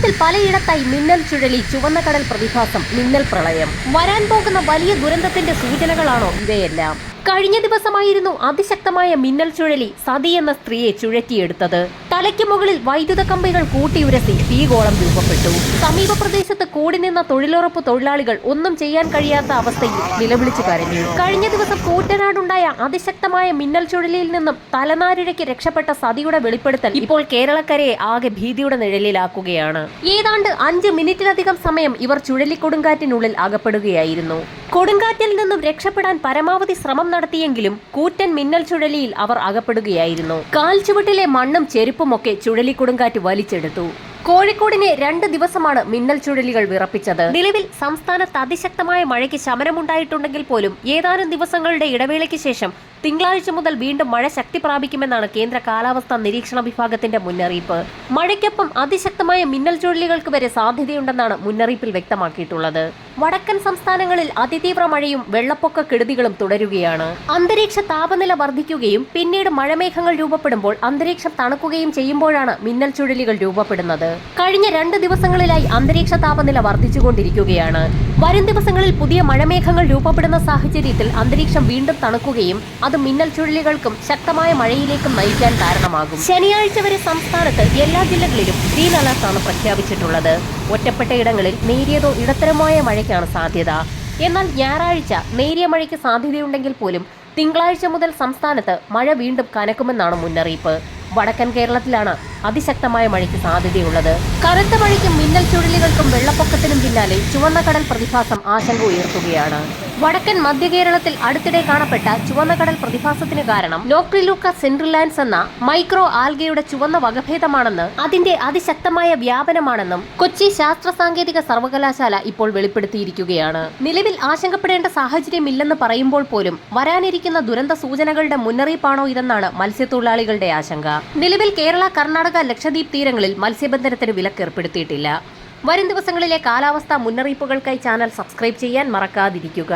കേരളത്തിൽ പലയിടത്തായി മിന്നൽ ചുഴലി, ചുവന്ന കടൽ പ്രതിഭാസം, മിന്നൽ പ്രളയം. വരാൻ പോകുന്ന വലിയ ദുരന്തത്തിന്റെ സൂചനകളാണോ ഇവയെല്ലാം? കഴിഞ്ഞ ദിവസമായിരുന്നു അതിശക്തമായ മിന്നൽ ചുഴലി സതി എന്ന സ്ത്രീയെ ചുഴറ്റിയെടുത്തത്. തലയ്ക്ക് മുകളിൽ വൈദ്യുത കമ്പികൾ കൂട്ടിയുരസി തീഗോളം രൂപപ്പെട്ടു. സമീപ പ്രദേശത്ത് കൂടി നിന്ന തൊഴിലുറപ്പ് തൊഴിലാളികൾ ഒന്നും ചെയ്യാൻ കഴിയാത്ത അവസ്ഥയിൽ നിലവിളിച്ചു കരഞ്ഞു. കഴിഞ്ഞ ദിവസം കൂറ്റനാടുണ്ടായ അതിശക്തമായ മിന്നൽ ചുഴലിയിൽ നിന്നും തലനാരിഴയ്ക്ക് രക്ഷപ്പെട്ട സതിയുടെ വെളിപ്പെടുത്തൽ ഇപ്പോൾ കേരളക്കരയെ ആകെ ഭീതിയുടെ നിഴലിലാക്കുകയാണ്. ഏതാണ്ട് 5 മിനിറ്റിലധികം സമയം ഇവർ ചുഴലിക്കൊടുങ്കാറ്റിനുള്ളിൽ അകപ്പെടുകയായിരുന്നു. കൊടുങ്കാറ്റിൽ നിന്നും രക്ഷപ്പെടാൻ പരമാവധി ശ്രമം നടത്തിയെങ്കിലും കൂറ്റൻ മിന്നൽ ചുഴലിയിൽ അവർ അകപ്പെടുകയായിരുന്നു. കാൽച്ചുവട്ടിലെ മണ്ണും ചെരുപ്പുമൊക്കെ ചുഴലിക്കൊടുങ്കാറ്റ് വലിച്ചെടുത്തു. കോഴിക്കോടിനെ 2 ദിവസമാണ് മിന്നൽ ചുഴലികൾ വിറപ്പിച്ചത്. നിലവിൽ സംസ്ഥാനത്ത് അതിശക്തമായ മഴയ്ക്ക് ശമനമുണ്ടായിട്ടുണ്ടെങ്കിൽ പോലും ഏതാനും ദിവസങ്ങളുടെ ഇടവേളയ്ക്ക് ശേഷം തിങ്കളാഴ്ച മുതൽ വീണ്ടും മഴ ശക്തി പ്രാപിക്കുമെന്നാണ് കേന്ദ്ര കാലാവസ്ഥാ നിരീക്ഷണ വിഭാഗത്തിന്റെ മുന്നറിയിപ്പ്. മഴയ്ക്കൊപ്പം അതിശക്തമായ മിന്നൽ ചുഴലികൾക്ക് വരെ സാധ്യതയുണ്ടെന്നാണ് മുന്നറിയിപ്പിൽ വ്യക്തമാക്കിയിട്ടുള്ളത്. വടക്കൻ സംസ്ഥാനങ്ങളിൽ അതിതീവ്ര മഴയും വെള്ളപ്പൊക്ക കെടുതികളും തുടരുകയാണ്. അന്തരീക്ഷ താപനില വർദ്ധിക്കുകയും പിന്നീട് മഴമേഘങ്ങൾ രൂപപ്പെടുമ്പോൾ അന്തരീക്ഷം തണുക്കുകയും ചെയ്യുമ്പോഴാണ് മിന്നൽ ചുഴലികൾ രൂപപ്പെടുന്നത്. കഴിഞ്ഞ 2 ദിവസങ്ങളിലായി അന്തരീക്ഷ താപനില വർദ്ധിച്ചുകൊണ്ടിരിക്കുകയാണ്. വരും ദിവസങ്ങളിൽ പുതിയ മഴമേഘങ്ങൾ രൂപപ്പെടുന്ന സാഹചര്യത്തിൽ അന്തരീക്ഷം വീണ്ടും തണുക്കുകയും അത് മിന്നൽ ചുഴലികൾക്കും ശക്തമായ മഴയിലേക്കും നയിക്കാൻ കാരണമാകും. ശനിയാഴ്ച വരെ സംസ്ഥാനത്ത് എല്ലാ ജില്ലകളിലും ഗ്രീൻ അലർട്ടാണ് പ്രഖ്യാപിച്ചിട്ടുള്ളത്. ഒറ്റപ്പെട്ട ഇടങ്ങളിൽ നേരിയതോ ഇടത്തരമായ മഴയ്ക്കാണ് സാധ്യത. എന്നാൽ ഞായറാഴ്ച നേരിയ മഴയ്ക്ക് സാധ്യതയുണ്ടെങ്കിൽ പോലും തിങ്കളാഴ്ച മുതൽ സംസ്ഥാനത്ത് മഴ വീണ്ടും കനക്കുമെന്നാണ് മുന്നറിയിപ്പ്. വടക്കൻ കേരളത്തിലാണ് അതിശക്തമായ മഴയ്ക്ക് സാധ്യതയുള്ളത്. കനത്ത മഴയ്ക്കും മിന്നൽ ചുഴലികൾക്കും വെള്ളപ്പൊക്കത്തിനും പിന്നാലെ ചുവന്ന കടൽ പ്രതിഭാസം ആശങ്ക ഉയർത്തുകയാണ്. വടക്കൻ മധ്യ കേരളത്തിൽ അടുത്തിടെ കാണപ്പെട്ട ചുവന്ന കടൽ പ്രതിഭാസത്തിന് കാരണം നോക്രിലൂക്ക സെൻട്രിലാൻസ് എന്ന മൈക്രോ ആൽഗയുടെ ചുവന്ന വകഭേദമാണെന്ന് അതിന്റെ അതിശക്തമായ വ്യാപനമാണെന്നും കൊച്ചി ശാസ്ത്ര സാങ്കേതിക സർവകലാശാല ഇപ്പോൾ വെളിപ്പെടുത്തിയിരിക്കുകയാണ്. നിലവിൽ ആശങ്കപ്പെടേണ്ട സാഹചര്യമില്ലെന്ന് പറയുമ്പോൾ പോലും വരാനിരിക്കുന്ന ദുരന്ത സൂചനകളുടെ മുന്നറിയിപ്പാണോ ഇതെന്നാണ് മത്സ്യത്തൊഴിലാളികളുടെ ആശങ്ക. നിലവിൽ കേരള, കർണാടക, ലക്ഷദ്വീപ് തീരങ്ങളിൽ മത്സ്യബന്ധനത്തിന് വിലക്കേർപ്പെടുത്തിയിട്ടില്ല. വരും ദിവസങ്ങളിലെ കാലാവസ്ഥാ മുന്നറിയിപ്പുകൾക്കായി ചാനൽ സബ്സ്ക്രൈബ് ചെയ്യാൻ മറക്കാതിരിക്കുക.